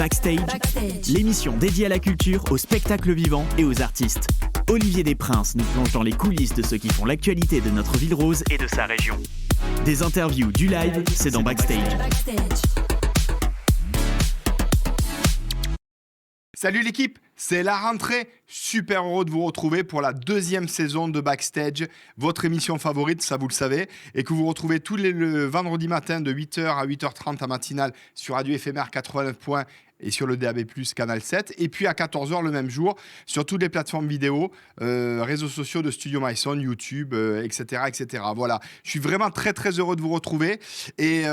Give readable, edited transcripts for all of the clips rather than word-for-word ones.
Backstage, l'émission dédiée à la culture, au spectacle vivant et aux artistes. Olivier Desprinces nous plonge dans les coulisses de ceux qui font l'actualité de notre ville rose et de sa région. Des interviews, du live, c'est dans Backstage. Salut l'équipe, c'est la rentrée. Super heureux de vous retrouver pour la deuxième saison de Backstage, votre émission favorite, ça vous le savez, et que vous retrouvez tous les vendredis matin de 8h à 8h30 à matinale sur Radio Éphémère 89 points et sur le DAB+, Canal 7, et puis à 14h le même jour sur toutes les plateformes vidéo, réseaux sociaux de Studio Myson, YouTube, etc., etc. Voilà, je suis vraiment très très heureux de vous retrouver, et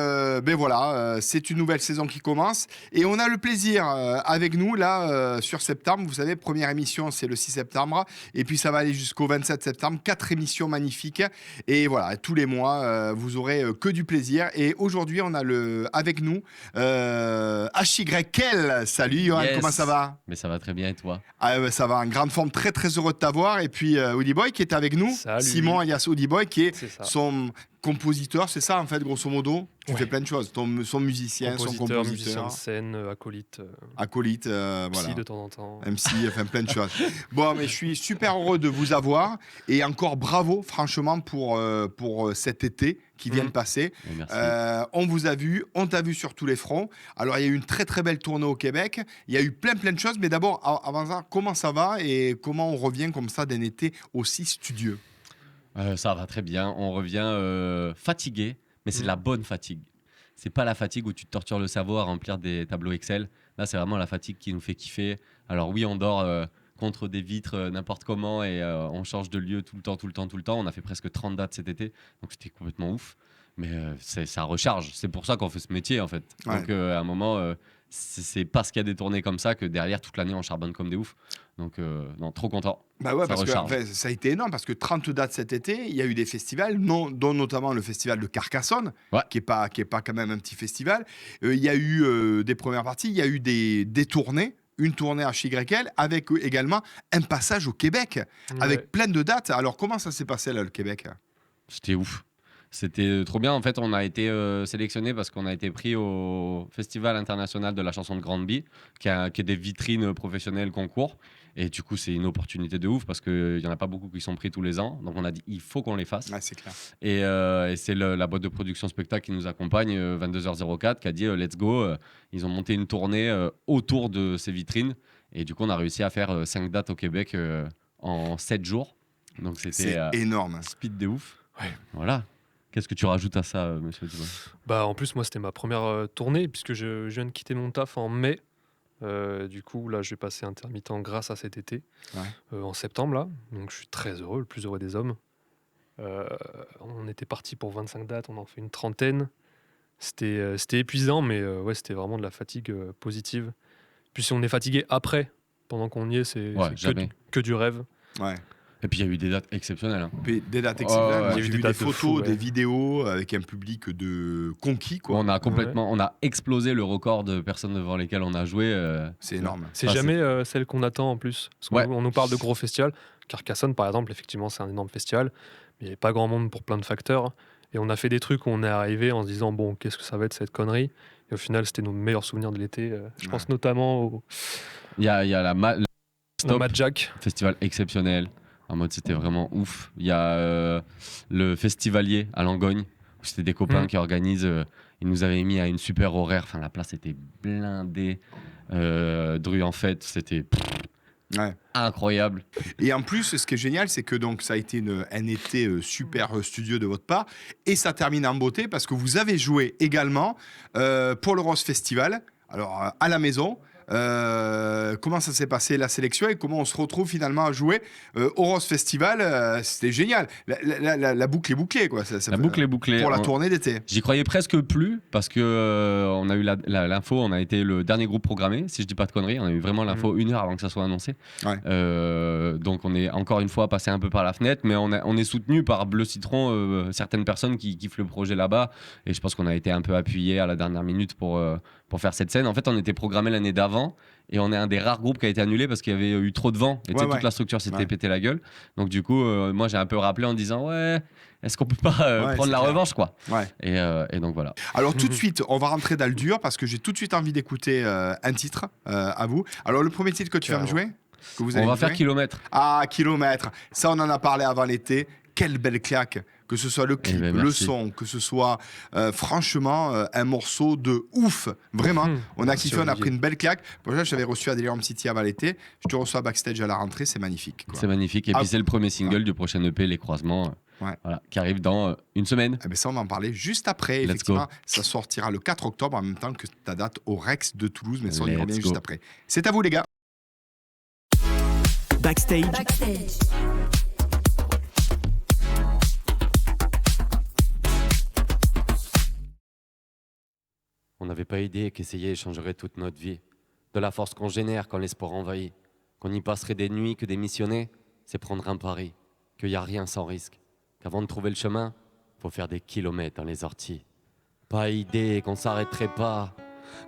c'est une nouvelle saison qui commence, et on a le plaisir avec nous là sur septembre. Vous savez, première émission c'est le 6 septembre, et puis ça va aller jusqu'au 27 septembre, 4 émissions magnifiques, et voilà, tous les mois vous aurez que du plaisir. Et aujourd'hui on a avec nous HYL. Salut Johan, yes. Comment ça va? Mais ça va très bien et toi? Ça va, en grande forme, très très heureux de t'avoir. Et puis Woody Boy qui est avec nous. Salut. Simon alias Woody Boy qui est ça. son compositeur, c'est ça en fait, grosso modo. Tu fais plein de choses, son musicien, son compositeur, musicien de scène, acolyte, voilà. MC de temps en temps. MC, enfin plein de choses. Bon, mais je suis super heureux de vous avoir et encore bravo, franchement, pour cet été qui vient de passer. Merci. On vous a vu, on t'a vu sur tous les fronts. Alors, il y a eu une très très belle tournée au Québec. Il y a eu plein de choses. Mais d'abord, avant ça, comment ça va et comment on revient comme ça d'un été aussi studieux? Ça va très bien. On revient fatigué, mais c'est de la bonne fatigue. C'est pas la fatigue où tu te tortures le cerveau à remplir des tableaux Excel. Là, c'est vraiment la fatigue qui nous fait kiffer. Alors oui, on dort contre des vitres n'importe comment et on change de lieu tout le temps. On a fait presque 30 dates cet été, donc c'était complètement ouf. Mais ça recharge. C'est pour ça qu'on fait ce métier en fait. Ouais. Donc à un moment, c'est parce qu'il y a des tournées comme ça que derrière toute l'année on charbonne comme des oufs. Donc non, trop content. Bah ouais, Ça parce que recharge. en fait, ça a été énorme parce que 30 dates cet été, il y a eu des festivals, dont notamment le festival de Carcassonne, Ouais. qui est pas quand même un petit festival. Il y a eu des premières parties, il y a eu des tournées. Une tournée à HYL avec également un passage au Québec avec plein de dates. Alors comment ça s'est passé là, le Québec? C'était ouf. C'était trop bien. En fait, on a été sélectionné parce qu'on a été pris au Festival international de la chanson de Granby, qui est des vitrines professionnelles concours. Et du coup, c'est une opportunité de ouf parce qu'il n'y en a pas beaucoup qui sont pris tous les ans. Donc, on a dit il faut qu'on les fasse. Ouais, c'est clair. Et c'est la boîte de production spectacle qui nous accompagne, 22h04, qui a dit let's go. Ils ont monté une tournée autour de ces vitrines. Et du coup, on a réussi à faire 5 dates au Québec en 7 jours. Donc, c'était énorme. speed de ouf. Ouais. Voilà. Qu'est-ce que tu rajoutes à ça, monsieur Dubois? Bah, en plus, moi, c'était ma première tournée, puisque je viens de quitter mon taf en mai. Du coup, là, je vais passer intermittent grâce à cet été, en septembre, là. Donc, je suis très heureux, le plus heureux des hommes. On était parti pour 25 dates, on en fait une trentaine. C'était épuisant, mais c'était vraiment de la fatigue positive. Puis si on est fatigué après, pendant qu'on y est, c'est que du rêve. Ouais. Et puis il y a eu des dates exceptionnelles. Hein. Puis des dates exceptionnelles. Moi, Il y a eu j'ai des vu des dates de photos, fou, des ouais. vidéos avec un public de conquis, quoi. On a complètement, on a explosé le record de personnes devant lesquelles on a joué. C'est énorme. C'est Ah, jamais celle qu'on attend en plus. Parce qu'on on nous parle de gros festivals. Carcassonne, par exemple, effectivement, c'est un énorme festival. Mais il n'y avait pas grand monde pour plein de facteurs. Et on a fait des trucs où on est arrivé en se disant bon, qu'est-ce que ça va être cette connerie? Et au final, c'était nos meilleurs souvenirs de l'été. Je pense notamment au Il y a Stop, Mad Jack. festival exceptionnel. En mode, c'était vraiment ouf. Il y a le Festivalier à Langogne, où c'était des copains qui organisent. Ils nous avaient mis à une super horaire. Enfin, la place était blindée. Dru en fête, c'était incroyable. Et en plus, ce qui est génial, c'est que donc ça a été un été super studieux de votre part, et ça termine en beauté parce que vous avez joué également pour le Rose Festival. Alors à la maison. Comment ça s'est passé la sélection et comment on se retrouve finalement à jouer au Rose Festival? C'était génial. La boucle est bouclée, quoi. La boucle est bouclée. Pour la tournée d'été. J'y croyais presque plus parce que on a eu l'info, on a été le dernier groupe programmé, si je dis pas de conneries. On a eu vraiment l'info 1 heure avant que ça soit annoncé. Ouais. Donc on est encore une fois passé un peu par la fenêtre, mais on est soutenu par Bleu Citron, certaines personnes qui kiffent le projet là-bas. Et je pense qu'on a été un peu appuyé à la dernière minute pour pour faire cette scène. En fait, on était programmé l'année d'avant et on est un des rares groupes qui a été annulé parce qu'il y avait eu trop de vent et toute la structure s'était pété la gueule. Donc du coup, moi j'ai un peu rappelé en disant ouais, est-ce qu'on peut pas prendre la revanche quoi. Et donc voilà. Alors tout de suite, on va rentrer dans le dur parce que j'ai tout de suite envie d'écouter un titre à vous. Alors le premier titre que tu vas me jouer, que vous allez on va me jouer faire Kilomètre. Ah, Kilomètre. Ça, on en a parlé avant l'été. Quelle belle claque. Que ce soit le clip, le son, que ce soit franchement un morceau de ouf. Vraiment, on a kiffé, on a pris une belle claque. Pour ça, je t'avais reçu à Delirium City avant l'été. Je te reçois backstage à la rentrée, c'est magnifique. Quoi. C'est magnifique. Et puis c'est le premier single du prochain EP, Les Croisements, voilà, qui arrive dans une semaine. Eh ben ça, on va en parler juste après. Effectivement, ça sortira le 4 octobre en même temps que ta date au Rex de Toulouse. Mais ça, on y revient juste après. C'est à vous, les gars. Backstage. On n'avait pas idée qu'essayer changerait toute notre vie. De la force qu'on génère quand l'espoir envahit. Qu'on y passerait des nuits que démissionner, c'est prendre un pari. Qu'il n'y a rien sans risque. Qu'avant de trouver le chemin, faut faire des kilomètres dans les orties. Pas idée qu'on s'arrêterait pas.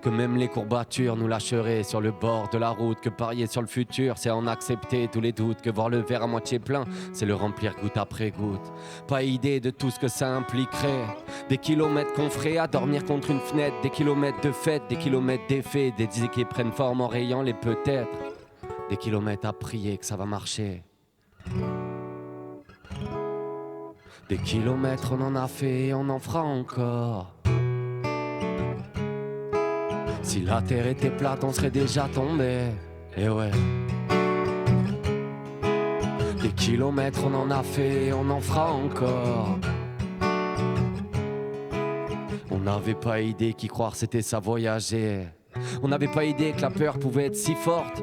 Que même les courbatures nous lâcheraient sur le bord de la route. Que parier sur le futur, c'est en accepter tous les doutes. Que voir le verre à moitié plein, c'est le remplir goutte après goutte. Pas idée de tout ce que ça impliquerait. Des kilomètres qu'on ferait à dormir contre une fenêtre. Des kilomètres de fête, des kilomètres d'effets. Des idées qui prennent forme en rayant les peut-être. Des kilomètres à prier que ça va marcher. Des kilomètres on en a fait et on en fera encore. Si la terre était plate, on serait déjà tombé. Et ouais. Des kilomètres, on en a fait, on en fera encore. On n'avait pas idée qu'y croire, c'était ça voyager. On n'avait pas idée que la peur pouvait être si forte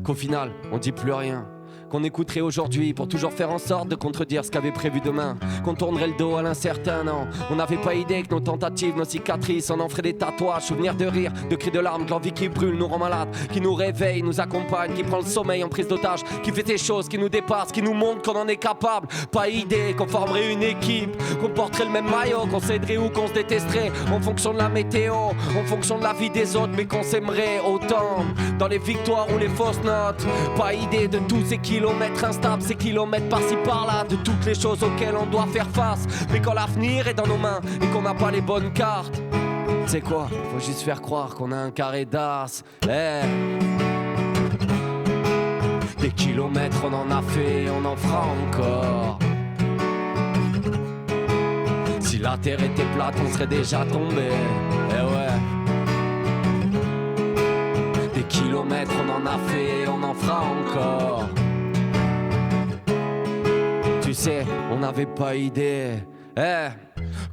qu'au final, on dit plus rien. Qu'on écouterait aujourd'hui pour toujours faire en sorte de contredire ce qu'avait prévu demain. Qu'on tournerait le dos à l'incertain, non. On n'avait pas idée que nos tentatives, nos cicatrices, on en ferait des tatouages, souvenirs de rire, de cris de larmes, que l'envie qui brûle nous rend malades, qui nous réveille, nous accompagne, qui prend le sommeil en prise d'otage, qui fait des choses qui nous dépassent, qui nous montre qu'on en est capable. Pas idée qu'on formerait une équipe, qu'on porterait le même maillot, qu'on s'aiderait ou qu'on se détesterait en fonction de la météo, en fonction de la vie des autres, mais qu'on s'aimerait autant dans les victoires ou les fausses notes. Pas idée de tous ces kilomètres instables, ces kilomètres par-ci par-là, de toutes les choses auxquelles on doit faire face. Mais quand l'avenir est dans nos mains et qu'on n'a pas les bonnes cartes, c'est quoi? Faut juste faire croire qu'on a un carré d'as. Des kilomètres on en a fait, on en fera encore. Si la terre était plate, on serait déjà tombé. Des kilomètres on en a fait, on en fera encore. Tu sais, on n'avait pas idée.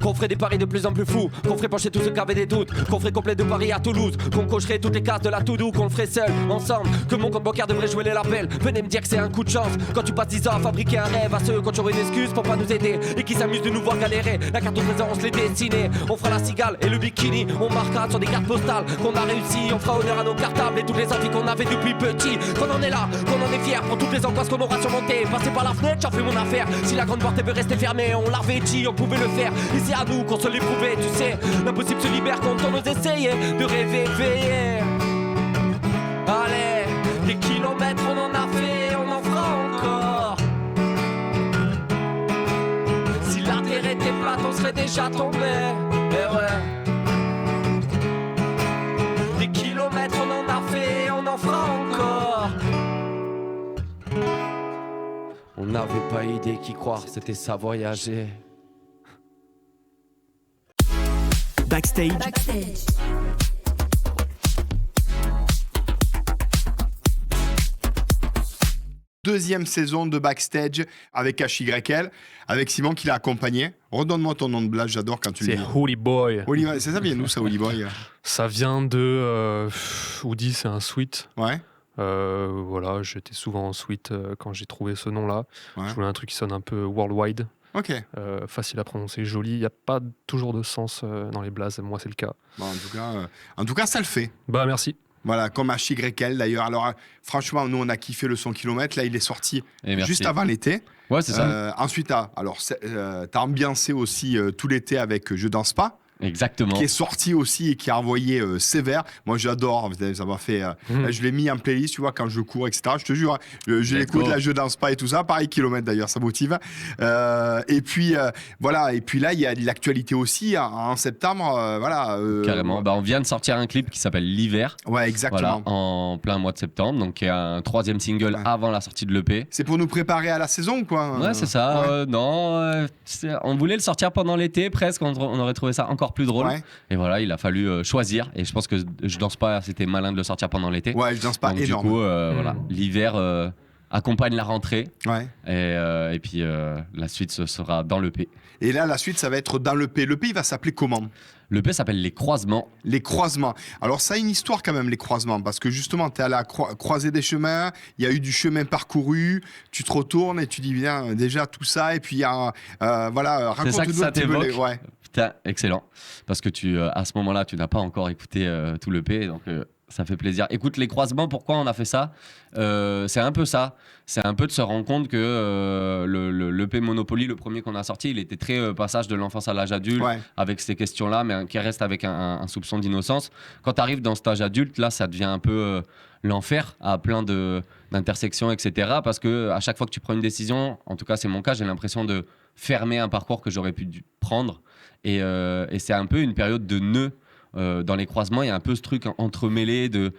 Qu'on ferait des paris de plus en plus fous, qu'on ferait pencher tous ceux qui avaient des doutes, qu'on ferait complet de Paris à Toulouse, qu'on cocherait toutes les cases de la to-do, qu'on le ferait seul, ensemble, que mon compte bancaire devrait jouer les labels. Venez me dire que c'est un coup de chance, quand tu passes 10 ans à fabriquer un rêve, à ceux qui ont toujours une excuse pour pas nous aider, et qui s'amusent de nous voir galérer. La carte au trésor on se l'est dessinée, on fera la cigale et le bikini, on marquera sur des cartes postales qu'on a réussi, on fera honneur à nos cartables et toutes les envies qu'on avait depuis petit. Qu'on en est là, qu'on en est fier pour toutes les angoisses qu'on aura surmontées. Passer par la fenêtre, j'en fais mon affaire. Si la grande porte veut rester fermée, on l'a revêtit, on pouvait le faire. Et c'est à nous qu'on se l'éprouver, tu sais. L'impossible se libère quand on ose essayer de rêver veiller. Allez, des kilomètres on en a fait, on en fera encore. Si la terre était plate, on serait déjà tombé. Des kilomètres on en a fait, on en fera encore. On n'avait pas idée qu'y croire, c'était ça voyager. Backstage. Deuxième saison de Backstage avec HYL, avec Simon qui l'a accompagné. Redonne-moi ton nom de blague, j'adore quand tu le dis. C'est Holy Boy. C'est ça vient d'où ça, Holy Boy? Ça vient de Hoodie, c'est un suite. Ouais. Voilà, j'étais souvent en suite quand j'ai trouvé ce nom-là. Ouais. Je voulais un truc qui sonne un peu worldwide. Ok. Facile à prononcer, joli. Il n'y a pas toujours de sens dans les blazes. Moi, c'est le cas. Bon, en tout cas, ça le fait. Bah, merci. Voilà, comme HYL d'ailleurs. Alors, franchement, nous, on a kiffé le son Kilomètre. Là, il est sorti juste avant l'été. Ouais, c'est ça. Ensuite, t'as ambiancé aussi tout l'été avec Je danse pas. Exactement. qui est sorti aussi et qui a envoyé sévère. Moi, j'adore. Ça m'a fait. Je l'ai mis en playlist, tu vois, quand je cours, etc. Je te jure, je l'écoute, là, je danse pas et tout ça. Pareil, kilomètre d'ailleurs, ça motive. Et puis, voilà. Et puis là, il y a de l'actualité aussi en septembre. Voilà. Carrément. Bah, on vient de sortir un clip qui s'appelle L'hiver. Ouais, exactement. Voilà, en plein mois de septembre. Donc, qui est un 3e single avant la sortie de l'EP. C'est pour nous préparer à la saison, quoi. Ouais, c'est ça. Non, on voulait le sortir pendant l'été, presque. On aurait trouvé ça encore plus drôle. Ouais. Et voilà, il a fallu choisir. Et je pense que je danse pas, c'était malin de le sortir pendant l'été. Ouais, je danse pas donc, énorme. Du coup, voilà, l'hiver accompagne la rentrée. Ouais. Et puis la suite, ce sera dans l'EP. Et là, la suite, ça va être dans l'EP. L'EP, il va s'appeler comment? L'EP s'appelle Les Croisements. Les croisements. Alors, ça a une histoire quand même, les croisements, parce que justement, tu es à la croisée des chemins, il y a eu du chemin parcouru, tu te retournes et tu dis, bien, déjà tout ça, et puis il y a, voilà, raconte-nous un petit peu. Ouais. Putain, excellent. Parce que à ce moment-là, tu n'as pas encore écouté tout l'EP, donc ça fait plaisir. Écoute, Les Croisements, pourquoi on a fait ça? C'est un peu ça. C'est un peu de se rendre compte que l'EP Monopoly, le premier qu'on a sorti, il était très passage de l'enfance à l'âge adulte, avec ces questions-là, mais qui reste avec un soupçon d'innocence. Quand tu arrives dans cet âge adulte, là, ça devient un peu l'enfer à plein d'intersections, etc. Parce que à chaque fois que tu prends une décision, en tout cas, c'est mon cas, j'ai l'impression de fermer un parcours que j'aurais pu prendre. Et c'est un peu une période de nœuds. Dans les croisements, il y a un peu ce truc entremêlé de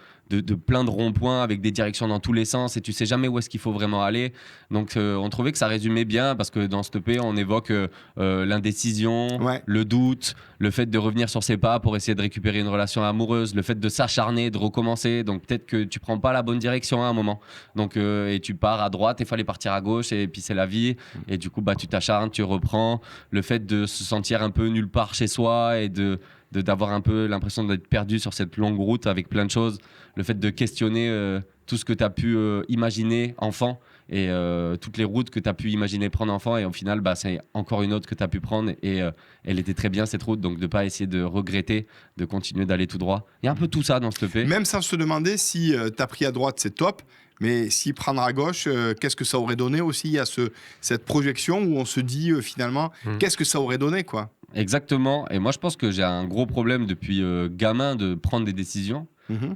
plein de ronds-points avec des directions dans tous les sens et tu sais jamais où est-ce qu'il faut vraiment aller. Donc on trouvait que ça résumait bien parce que dans ce EP, on évoque l'indécision, le doute, le fait de revenir sur ses pas pour essayer de récupérer une relation amoureuse, le fait de s'acharner, de recommencer. Donc peut-être que tu prends pas la bonne direction à un moment. Donc et tu pars à droite, il fallait partir à gauche et puis c'est la vie. Et du coup, bah, tu t'acharnes, tu reprends. Le fait de se sentir un peu nulle part chez soi et d'avoir un peu l'impression d'être perdu sur cette longue route avec plein de choses, le fait de questionner tout ce que tu as pu imaginer enfant et toutes les routes que tu as pu imaginer prendre enfant et au final bah, c'est encore une autre que tu as pu prendre et elle était très bien cette route, donc de ne pas essayer de regretter, de continuer d'aller tout droit. Il y a un peu tout ça dans ce EP. Même sans se demander si tu as pris à droite, c'est top. Mais si prendre à gauche, qu'est-ce que ça aurait donné aussi? Il y a cette projection où on se dit finalement, qu'est-ce que ça aurait donné, quoi? Exactement. Et moi, je pense que j'ai un gros problème depuis gamin de prendre des décisions.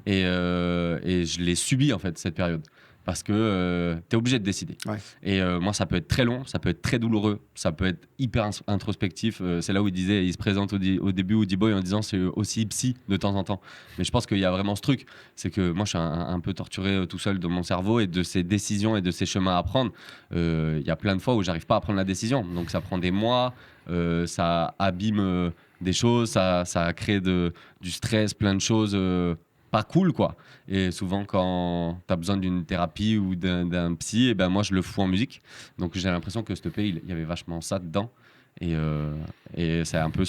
Et je l'ai subi, en fait, cette période. Parce que tu es obligé de décider. Et moi, ça peut être très long, ça peut être très douloureux, ça peut être hyper introspectif. C'est là où il se présente au début Woody Boy en disant c'est aussi psy de temps en temps. Mais je pense qu'il y a vraiment ce truc. C'est que moi, je suis un peu torturé tout seul de mon cerveau et de ces décisions et de ces chemins à prendre. Il y a plein de fois où j'arrive pas à prendre la décision. Donc ça prend des mois, ça abîme des choses, ça crée du stress, plein de choses pas cool, quoi. Et souvent, quand tu as besoin d'une thérapie ou d'un psy, et ben moi, je le fous en musique. Donc, j'ai l'impression que ce EP, il y avait vachement ça dedans. Et c'est un peu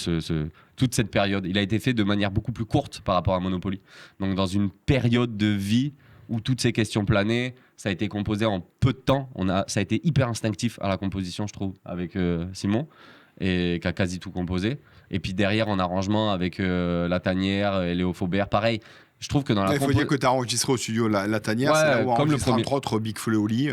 toute cette période. Il a été fait de manière beaucoup plus courte par rapport à Monopoly. Donc, dans une période de vie où toutes ces questions planaient, ça a été composé en peu de temps. Ça a été hyper instinctif à la composition, je trouve, avec Simon, et qui a quasi tout composé. Et puis derrière, en arrangement avec La Tanière et Léo Faubert, pareil. Je trouve que dans la il faut dire que tu as enregistré au studio La Tanière, c'est là où on enregistre entre autres Big Flo et Oli.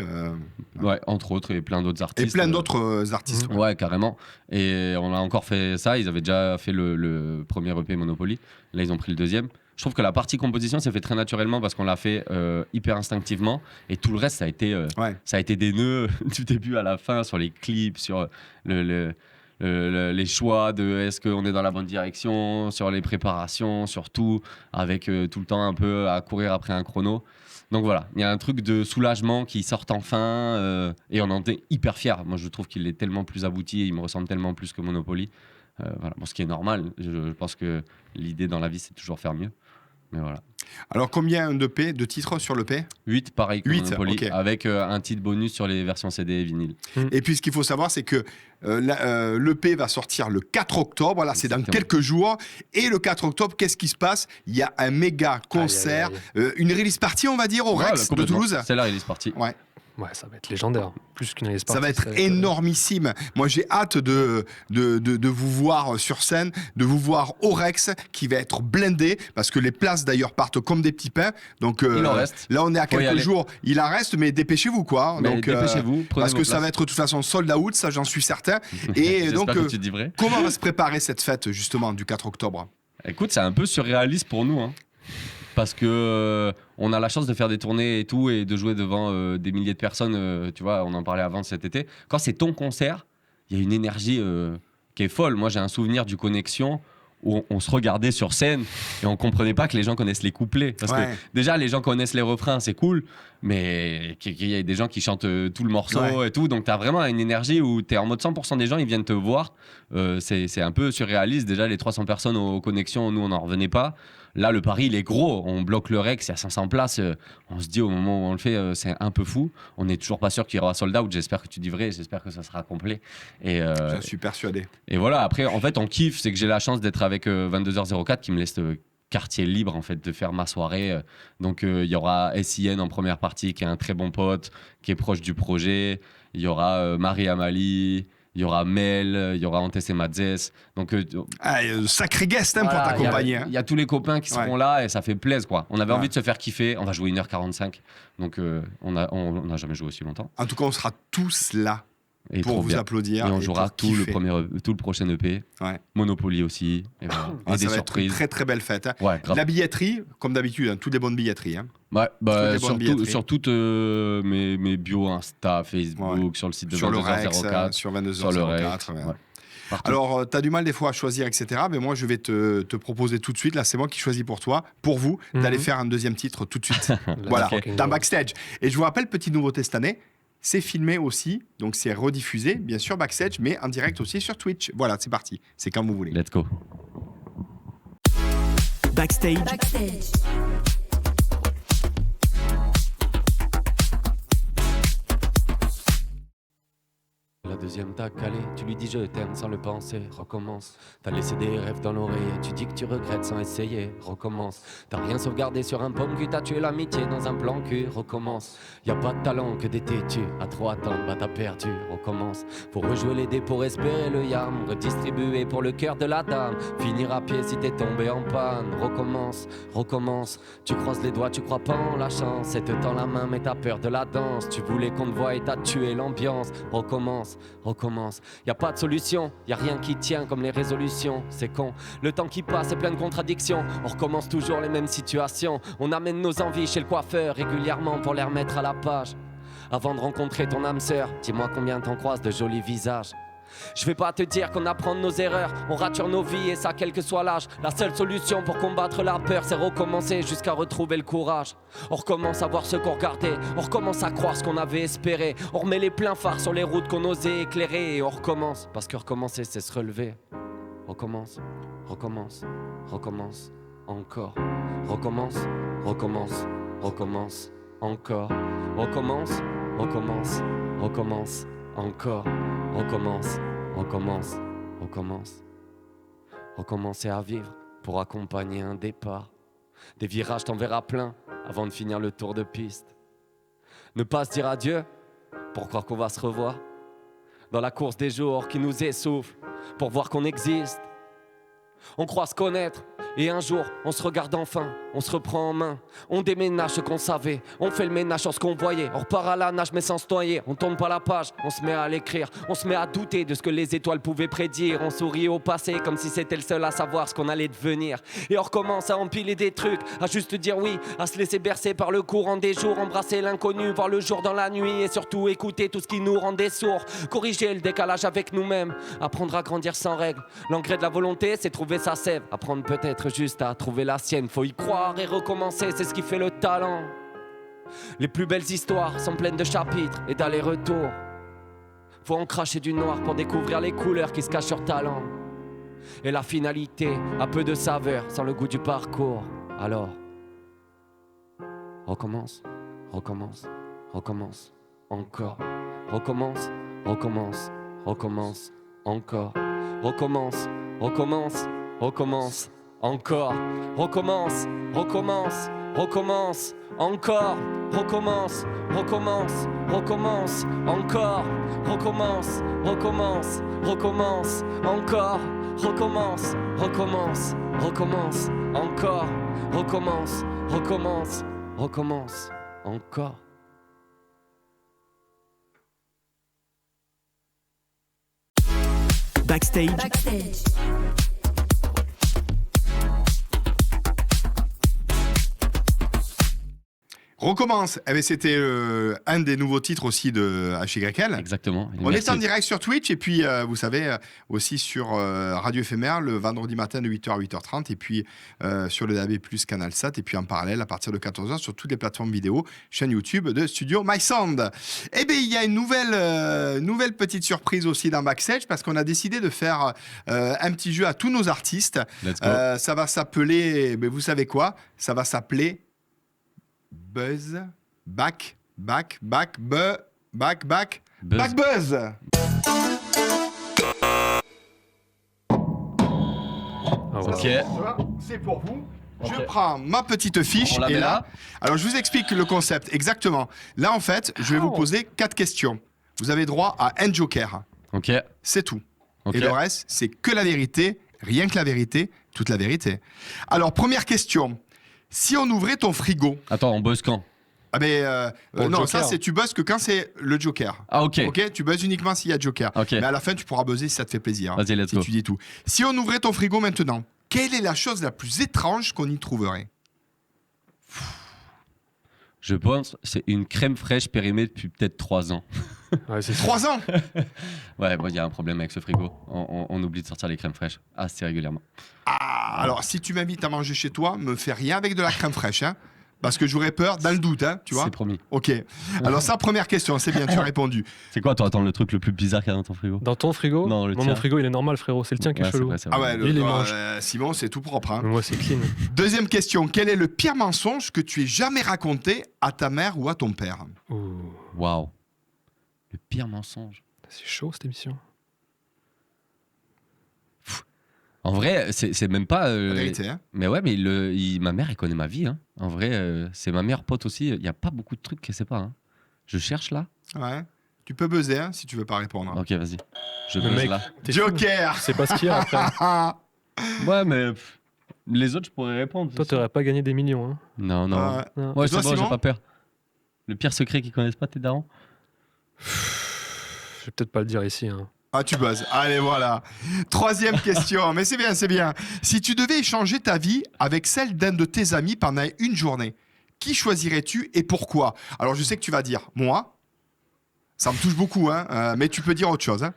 Ouais, entre autres, et plein d'autres artistes. Et plein d'autres artistes. Ouais, carrément. Et on a encore fait ça. Ils avaient déjà fait le premier EP Monopoly. Là, ils ont pris le deuxième. Je trouve que la partie composition s'est fait très naturellement parce qu'on l'a fait hyper instinctivement. Et tout le reste, ça a été des nœuds du début à la fin sur les clips, sur les choix de est-ce qu'on est dans la bonne direction, sur les préparations, sur tout, avec tout le temps un peu à courir après un chrono. Donc voilà, il y a un truc de soulagement qui sort enfin et on en est hyper fiers. Moi, je trouve qu'il est tellement plus abouti et il me ressemble tellement plus que Monopoly. Voilà. Bon, ce qui est normal, je pense que l'idée dans la vie, c'est toujours faire mieux. Mais voilà. Alors, combien de titres sur l'EP? 8, pareil que 8, Monopoly, okay. Avec un titre bonus sur les versions CD et vinyle. Et puis, ce qu'il faut savoir, c'est que l'EP va sortir le 4 octobre. Là, c'est dans quelques jours. Et le 4 octobre, qu'est-ce qui se passe? Il y a un méga concert, une release party, on va dire, au Rex de Toulouse. C'est la release party. Ouais. Ouais, ça va être légendaire. Plus qu'une Ice Ça Party, va être énormissime. Moi, j'ai hâte de vous voir sur scène, de vous voir au Rex, qui va être blindé, parce que les places, d'ailleurs, partent comme des petits pains. Donc, Il en reste. là, on est à Faut y quelques aller. jours. Il en reste, mais dépêchez-vous, quoi. Mais Donc, dépêchez-vous, prenez parce vos que ça places. va être de toute façon sold out, ça, j'en suis certain. Et J'espère donc, que tu dis vrai. comment va se préparer cette fête, justement, du 4 octobre? Écoute, c'est un peu surréaliste pour nous, hein. Parce que on a la chance de faire des tournées et tout et de jouer devant des milliers de personnes. Tu vois, on en parlait avant cet été. Quand c'est ton concert, il y a une énergie qui est folle. Moi, j'ai un souvenir du Connexion où on se regardait sur scène et on comprenait pas que les gens connaissent les couplets. Parce que déjà, les gens connaissent les refrains, c'est cool, mais qu'il y ait des gens qui chantent tout le morceau et tout. Donc, tu as vraiment une énergie où tu es en mode 100% des gens, ils viennent te voir. C'est un peu surréaliste. Déjà, les 300 personnes aux Connexions, nous, on n'en revenait pas. Là, le pari, il est gros. On bloque le Rex, il y a 500 places. On se dit, au moment où on le fait, c'est un peu fou. On n'est toujours pas sûr qu'il y aura sold out. J'espère que tu dis vrai. J'espère que ça sera complet. Et, J'en suis persuadé. et voilà, après, en fait, on kiffe. C'est que j'ai la chance d'être avec 22h04 qui me laisse quartier libre, en fait, de faire ma soirée. Donc, il y aura SIN en première partie, qui est un très bon pote, qui est proche du projet. Il y aura Marie-Amalie. Il y aura Mel, il y aura Antes et Madzes. Donc, Sacré guest pour voilà, t'accompagner. hein. il y a tous les copains qui seront là et ça fait plaisir, quoi. On avait Ouais. envie de se faire kiffer. On va jouer 1h45. Donc, on n'a jamais joué aussi longtemps. En tout cas, on sera tous là Et pour trop vous bien. applaudir. Et on jouera pour tout le, kiffer. tout le prochain EP. Ouais. Monopoly aussi. Et, voilà. Et Ah, des ça va surprises. être une très très belle fête. hein. Ouais, grave. La billetterie, comme d'habitude, toutes les bonnes billetteries. hein. Ouais, bah, Toutes les bonnes billetteries. sur toutes mes bios Insta, Facebook, sur le site de Sur le Rex, 22h04. sur 22h04. Sur le Rex. ouais. Ouais. Partout. Alors, tu as du mal des fois à choisir, etc. Mais moi, je vais te proposer tout de suite. Là, c'est moi qui choisis pour toi, pour vous, d'aller faire un deuxième titre tout de suite. Voilà, Ok. dans Backstage. Et je vous rappelle, petite nouveauté cette année, c'est filmé aussi. Donc, c'est rediffusé, bien sûr, Backstage, mais en direct aussi sur Twitch. Voilà, c'est parti. C'est quand vous voulez. Let's go. Backstage, La deuxième t'a calé, tu lui dis je t'aime sans le penser, recommence. T'as laissé des rêves dans l'oreille, tu dis que tu regrettes sans essayer, recommence. T'as rien sauvegardé sur un pomme cul, t'as tué l'amitié dans un plan cul, recommence. Y a pas de talent que des têtus, à trop attendre, bah t'as perdu, recommence. Faut rejouer les dés pour espérer le yam, redistribuer pour le cœur de la dame. Finir à pied si t'es tombé en panne, recommence, recommence. Tu croises les doigts, tu crois pas en la chance, et te tend la main mais t'as peur de la danse. Tu voulais qu'on te voie et t'as tué l'ambiance, recommence. Recommence, y a pas de solution, y a rien qui tient comme les résolutions, c'est con. Le temps qui passe est plein de contradictions, on recommence toujours les mêmes situations. On amène nos envies chez le coiffeur régulièrement pour les remettre à la page. Avant de rencontrer ton âme sœur, dis-moi combien t'en croises de jolis visages. Je vais pas te dire qu'on apprend de nos erreurs, on rature nos vies et ça quel que soit l'âge. La seule solution pour combattre la peur, c'est recommencer jusqu'à retrouver le courage. On recommence à voir ce qu'on regardait, on recommence à croire ce qu'on avait espéré. On remet les pleins phares sur les routes qu'on osait éclairer et on recommence, parce que recommencer c'est se relever. Recommence, recommence, recommence, encore. Recommence, recommence, recommence, encore. Recommence, recommence, recommence, encore. Recommence, recommence, recommence. Recommencer à vivre pour accompagner un départ. Des virages t'en verras plein avant de finir le tour de piste. Ne pas se dire adieu pour croire qu'on va se revoir. Dans la course des jours qui nous essouffle pour voir qu'on existe. On croit se connaître et un jour on se regarde enfin, on se reprend en main. On déménage ce qu'on savait, on fait le ménage sur ce qu'on voyait. On repart à la nage mais sans se noyer, on tourne pas la page, on se met à l'écrire. On se met à douter de ce que les étoiles pouvaient prédire. On sourit au passé comme si c'était le seul à savoir ce qu'on allait devenir. Et on recommence à empiler des trucs, à juste dire oui, à se laisser bercer par le courant des jours. Embrasser l'inconnu, voir le jour dans la nuit. Et surtout écouter tout ce qui nous rendait sourds. Corriger le décalage avec nous-mêmes, apprendre à grandir sans règles. L'engrais de la volonté, c'est trouver sa sève. Apprendre peut-être juste à trouver la sienne. Faut y croire et recommencer, c'est ce qui fait le talent. Les plus belles histoires sont pleines de chapitres et d'allers-retours. Faut en cracher du noir pour découvrir les couleurs qui se cachent sur talent. Et la finalité a peu de saveur sans le goût du parcours. Alors, recommence, recommence, recommence, encore. Recommence, recommence, recommence, encore. Recommence, recommence, recommence, encore. Recommence, recommence, recommence, encore, recommence, recommence, recommence, encore, recommence, recommence, recommence, encore, recommence, recommence, recommence, encore, recommence, recommence, recommence, encore. Backstage. Recommence. Eh bien, c'était un des nouveaux titres aussi de HYL. Exactement. On Merci. est en direct sur Twitch et puis vous savez aussi sur Radio Éphémère le vendredi matin de 8h à 8h30 et puis sur le DAB+ Canal Sat et puis en parallèle à partir de 14h sur toutes les plateformes vidéo, chaîne YouTube de Studio My Sound. Eh bien il y a une nouvelle petite surprise aussi dans Backstage parce qu'on a décidé de faire un petit jeu à tous nos artistes. Let's go. Ça va s'appeler, mais vous savez quoi? Ça va s'appeler Buzz Back Buzz. Buzz. Ah, voilà. Ok. Voilà, c'est pour vous. Ok. Je prends ma petite fiche On la et met là, là. alors je vous explique le concept exactement. Là en fait, je vais vous poser 4 questions. Vous avez droit à un joker. Ok. C'est tout. Ok. Et le reste, c'est que la vérité, rien que la vérité, toute la vérité. Alors première question. Si on ouvrait ton frigo, Attends, on bosse quand? ah ben Pour le non, joker. ça c'est tu buzzes que quand c'est le joker. Ah, ok. Ok, tu buzzes uniquement s'il y a joker. Ok. Mais à la fin, tu pourras buzzer si ça te fait plaisir. Vas-y, let's si go. tu dis tout. Si on ouvrait ton frigo maintenant, quelle est la chose la plus étrange qu'on y trouverait? Je pense que c'est une crème fraîche périmée depuis peut-être 3 ans. Ouais, c'est ça. 3 ans. Ouais, bon, il y a un problème avec ce frigo. On oublie de sortir les crèmes fraîches assez régulièrement. Ah, alors si tu m'invites à manger chez toi, me fais rien avec de la crème fraîche, hein, parce que j'aurais peur dans le doute, hein, tu vois. C'est promis. Ok. Alors ça, première question, c'est bien, tu as répondu. C'est quoi, toi, attends, le truc le plus bizarre qu'il y a dans ton frigo? Dans ton frigo? Non, le Moi, tien. mon frigo, il est normal, frérot. C'est le tien qui est Ouais, c'est chelou. vrai, c'est Ah vrai. ouais, Lui, il est mange. Simon, c'est tout propre. Hein. Mais moi, c'est clean. Deuxième question, quel est le pire mensonge que tu aies jamais raconté à ta mère ou à ton père? Ouh, Waouh. Le pire mensonge. c'est chaud cette émission. En vrai, c'est même pas. La vérité, hein. Mais ouais, mais ma mère, elle connaît ma vie. Hein. En vrai, c'est ma meilleure pote aussi. Il n'y a pas beaucoup de trucs qu'elle sait pas. Hein. Je cherche là. Ouais. Tu peux buzzer hein, si tu veux pas répondre. Ok, vas-y. Je Le buzz mec, là. t'es fou. Joker. C'est pas ce qu'il y a après. Ouais, mais les autres, je pourrais répondre. Toi, t'aurais pas gagné des millions. Hein. Non, non. Ouais. Non. Ouais, Et c'est toi, bon, j'ai Simon pas peur. Le pire secret qu'ils connaissent pas, tes darons? Je vais peut-être pas le dire ici. Hein. Ah, tu buzzes. Allez, voilà. Troisième question. Mais c'est bien, c'est bien. Si tu devais échanger ta vie avec celle d'un de tes amis pendant une journée, qui choisirais-tu et pourquoi? Alors, je sais que tu vas dire moi. Ça me touche beaucoup, hein. Mais tu peux dire autre chose, hein.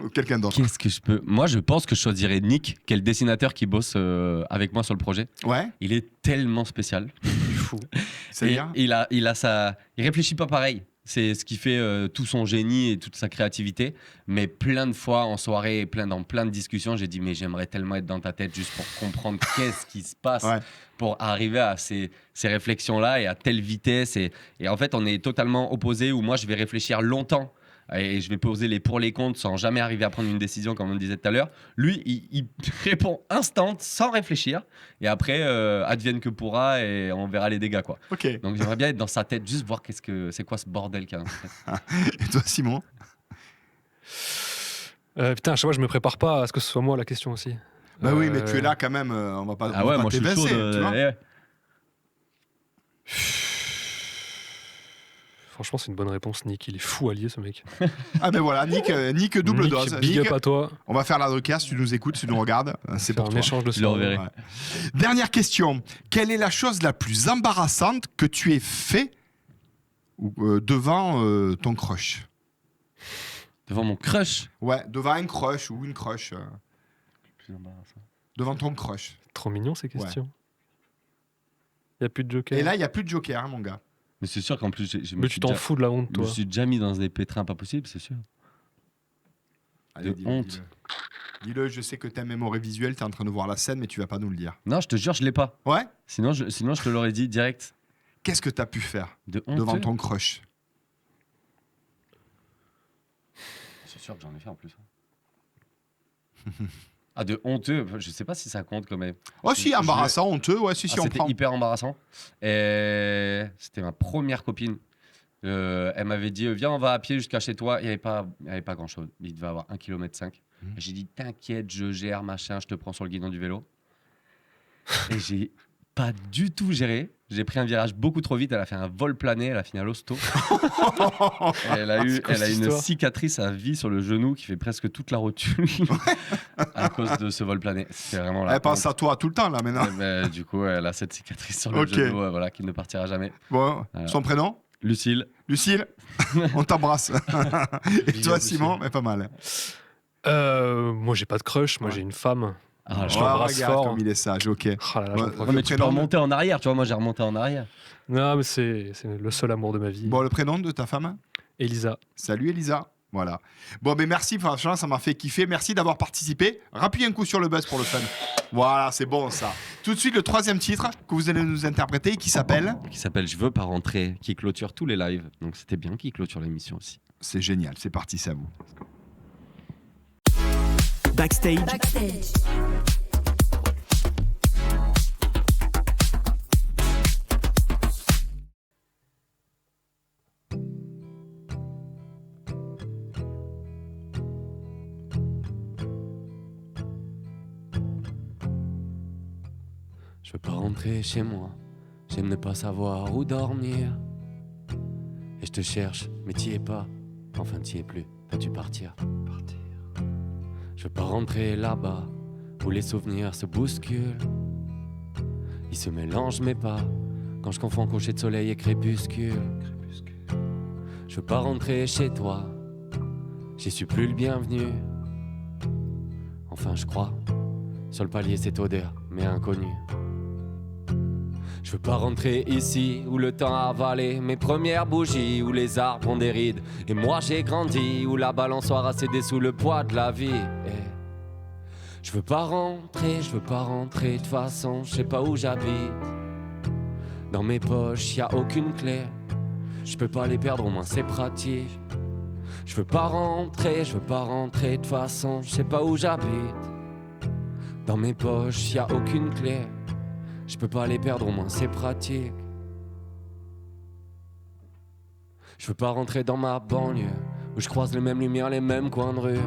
Ou quelqu'un d'autre. Qu'est-ce que je peux. Moi, je pense que je choisirais Nick, qui est le dessinateur qui bosse avec moi sur le projet. Ouais. Il est tellement spécial. Fou. C'est Et bien. il a sa. Il réfléchit pas pareil. C'est ce qui fait tout son génie et toute sa créativité. Mais plein de fois en soirée, dans plein de discussions, j'ai dit mais j'aimerais tellement être dans ta tête juste pour comprendre qu'est-ce qui se passe Ouais. pour arriver à ces réflexions-là et à telle vitesse. Et en fait, on est totalement opposés où moi, je vais réfléchir longtemps. Et je vais poser les pour les contre sans jamais arriver à prendre une décision, comme on disait tout à l'heure. Lui, il répond instant, sans réfléchir. Et après, advienne que pourra et on verra les dégâts, quoi. Ok. Donc j'aimerais bien être dans sa tête, juste voir c'est quoi ce bordel qu'il y a dans sa tête. Et toi, Simon? Putain, à chaque fois, je me prépare pas à ce que ce soit moi la question aussi. Bah oui, mais tu es là quand même. On va pas. Ah on va ouais, pas moi je suis chaud. t'évincer, tu vois. Ouais. Franchement, c'est une bonne réponse, Nick. Il est fou allié, ce mec. Ah ben voilà, Nick double Nick, dose. Big Nick, up à toi. on va faire la Drucker si tu nous écoutes, si tu nous regardes. C'est Faire pour un toi. échange de Je le soir. reverrai. Ouais. Dernière question. Quelle est la chose la plus embarrassante que tu aies fait devant ton crush? Devant mon crush. Ouais, devant un crush ou une crush. Plus embarrassant. Devant ton crush. Trop mignon ces questions. Il y a plus de joker. Et là, il n'y a plus de joker, hein, mon gars. Mais c'est sûr qu'en plus, je me Mais suis tu t'en déjà- fous de la honte, je me toi. suis déjà mis dans des pétrins pas possibles, c'est sûr. Allez, De dis-le, honte. dis-le. Dis-le, je sais que t'aimes mémoire visuelle, t'es en train de voir la scène, mais tu vas pas nous le dire. Non, je te jure, je l'ai pas. Ouais? Sinon, je te l'aurais dit direct. Qu'est-ce que t'as pu faire De honte. devant ton crush? C'est sûr que j'en ai fait en plus. Ah, de honteux, je sais pas si ça compte quand même. Oh si, embarrassant, honteux, ouais, si, on C'était prend. hyper embarrassant. Et c'était ma première copine. Elle m'avait dit, viens, on va à pied jusqu'à chez toi. Il n'y avait pas grand-chose. Il devait avoir 1,5 km. J'ai dit, t'inquiète, je gère, machin, je te prends sur le guidon du vélo. Et j'ai pas du tout géré. J'ai pris un virage beaucoup trop vite. Elle a fait un vol plané. Elle a fini à l'hosto. Elle a une cicatrice à vie sur le genou qui fait presque toute la rotule à cause de ce vol plané. C'est vraiment là. Elle pense à toi tout le temps là maintenant. Du coup, elle a cette cicatrice sur le genou, voilà, qui ne partira jamais. Bon, son prénom ? Lucille. Lucille, on t'embrasse. Et toi, Simon, mais pas mal. Moi, j'ai pas de crush. Moi, j'ai une femme. Ah, je l'embrasse regarde fort. comme il est sage, ok. Oh là là, j'en profite. Mais tu peux remonter en arrière, tu vois. Moi, j'ai remonté en arrière. Non, mais c'est le seul amour de ma vie. Bon, le prénom de ta femme ? Elisa. Salut Elisa. Voilà. Bon, mais merci, franchement, ça m'a fait kiffer. Merci d'avoir participé. Rappuyez un coup sur le buzz pour le fun. Voilà, c'est bon ça. Tout de suite, le 3e titre que vous allez nous interpréter qui s'appelle Je veux pas rentrer, qui clôture tous les lives. Donc c'était bien qui clôture l'émission aussi. C'est génial, c'est parti, c'est à vous. Backstage. Je veux pas rentrer chez moi, j'aime ne pas savoir où dormir. Et je te cherche, mais t'y es pas, enfin t'y es plus, t'as dû partir. Je veux pas rentrer là-bas, où les souvenirs se bousculent. Ils se mélangent mais pas, quand je confonds coucher de soleil et crépuscule. Je veux pas rentrer chez toi, j'y suis plus le bienvenu. Enfin je crois, sur le palier cette odeur, mais inconnue. Je veux pas rentrer ici où le temps a avalé mes premières bougies, où les arbres ont des rides et moi j'ai grandi, où la balançoire a cédé sous le poids de la vie. Je veux pas rentrer, de toute façon je sais pas où j'habite. Dans mes poches y a aucune clé, je peux pas les perdre, au moins c'est pratique. Je veux pas rentrer, de toute façon je sais pas où j'habite. Dans mes poches y a aucune clé, je peux pas les perdre, au moins c'est pratique. Je veux pas rentrer dans ma banlieue, où je croise les mêmes lumières, les mêmes coins de rue.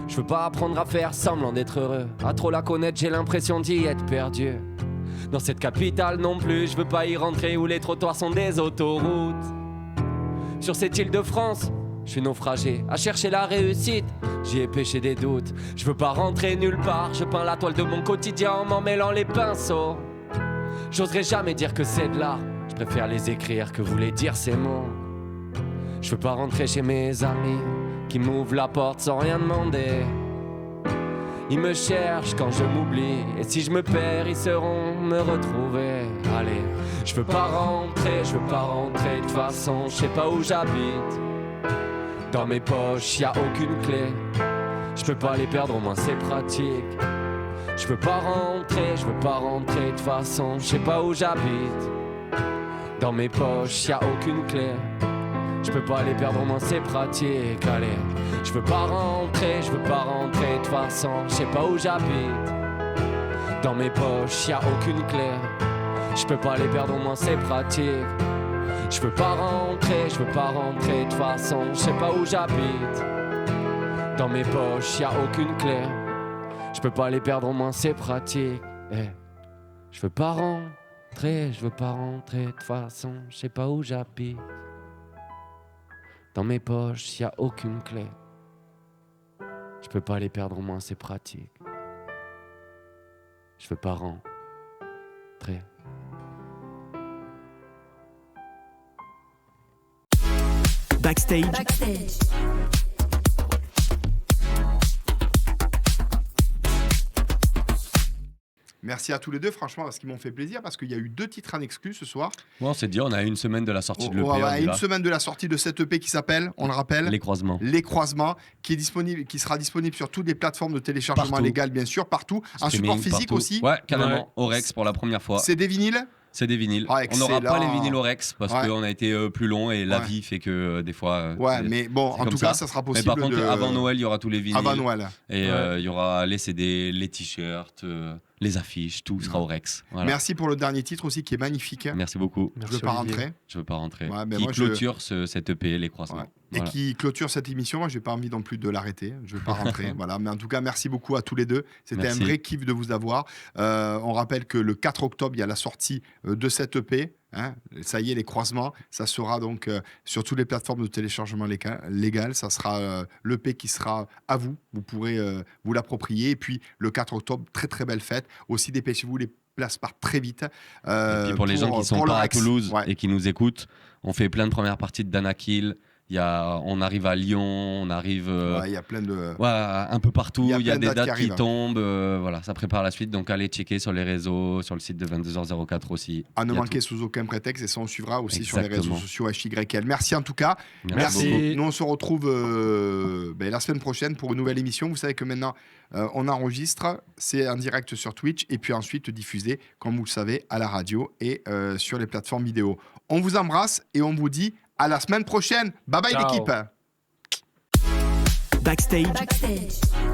Je veux pas apprendre à faire semblant d'être heureux, à trop la connaître j'ai l'impression d'y être perdu. Dans cette capitale non plus, je veux pas y rentrer où les trottoirs sont des autoroutes. Sur cette île de France, je suis naufragé, à chercher la réussite, j'y ai pêché des doutes. Je veux pas rentrer nulle part, je peins la toile de mon quotidien en m'en mêlant les pinceaux. J'oserais jamais dire que c'est de l'art, je préfère les écrire que voulaient dire ces mots. Je veux pas rentrer chez mes amis, qui m'ouvrent la porte sans rien demander. Ils me cherchent quand je m'oublie, et si je me perds, ils sauront me retrouver. Allez, je veux pas rentrer, de toute façon, je sais pas où j'habite. Dans mes poches, y a aucune clé, je peux pas les perdre, au moins c'est pratique. Je veux pas rentrer, de toute façon, je sais pas où j'habite. Dans mes poches, y a aucune clé, je peux pas les perdre, au moins c'est pratique. Allez, je veux pas rentrer, de toute façon, je sais pas où j'habite. Dans mes poches, y a aucune clé, je peux pas les perdre, au moins c'est pratique. Je veux pas rentrer, de toute façon, je sais pas où j'habite. Dans mes poches, y a aucune clé, je peux pas les perdre, au moins c'est pratique. Je veux pas rentrer, de toute façon, je sais pas où j'habite. Dans mes poches, y a aucune clé, je peux pas les perdre, au moins c'est pratique. Je veux pas rentrer. Backstage. Merci à tous les deux, franchement, parce qu'ils m'ont fait plaisir, parce qu'il y a eu 2 titres en exclu ce soir. Bon, on s'est dit, on a une semaine de la sortie de l'EP. Une semaine de la sortie de cette EP qui s'appelle, on le rappelle, Les Croisements. Les Croisements, qui sera disponible sur toutes les plateformes de téléchargement légal, bien sûr, partout. Un support physique partout. aussi. Ouais, carrément. Ouais. Au Rex pour la première fois. C'est des vinyles. C'est des vinyles. Ah, on n'aura pas excellent. les vinyles au Rex parce Ouais. qu'on a été plus long et la Ouais. vie fait que des fois. Ouais, c'est- mais bon, c'est en comme tout cas, ça sera Mais possible. par contre, avant Noël, il y aura tous les vinyles. Avant Noël. Et Ouais. il y aura les CD, les t-shirts, les affiches, tout sera au Rex. Voilà. Merci pour le dernier titre aussi qui est magnifique. Merci beaucoup. Je Merci, veux pas Olivier. rentrer. Je veux pas rentrer. Ouais, ben qui moi, clôture cette EP, les croisements. Ouais. Voilà. Et qui clôture cette émission. Moi, j'ai pas envie non plus de l'arrêter. Je veux pas rentrer. Voilà. Mais en tout cas, merci beaucoup à tous les deux. C'était Merci. un vrai kiff de vous avoir. On rappelle que le 4 octobre, il y a la sortie de cette EP. Hein. Ça y est, les croisements. Ça sera donc sur toutes les plateformes de téléchargement légal. Ça sera l'EP qui sera à vous. Vous pourrez vous l'approprier. Et puis, le 4 octobre, très très belle fête. Aussi, dépêchez-vous. Les places partent très vite. Et puis pour les gens qui sont pour le pas à Rex. Toulouse Ouais. et qui nous écoutent, on fait plein de premières parties de Danakil. On arrive à Lyon, on arrive Ouais, il y a plein de. un peu partout. Il y a Il y a plein de des dates dates qui qui arrivent. tombent. Voilà, ça prépare la suite. Donc allez checker sur les réseaux, sur le site de 22h04 aussi. À ne Il y a manquer tout. sous aucun prétexte, et ça on suivra aussi sur les Exactement. réseaux sociaux HYL. Merci en tout cas. Merci beaucoup. Nous on se retrouve la semaine prochaine pour une nouvelle émission. Vous savez que maintenant on enregistre, c'est en direct sur Twitch et puis ensuite diffusé, comme vous le savez, à la radio et sur les plateformes vidéo. On vous embrasse et on vous dit à la semaine prochaine. Bye bye Ciao. l'équipe. Backstage, Backstage.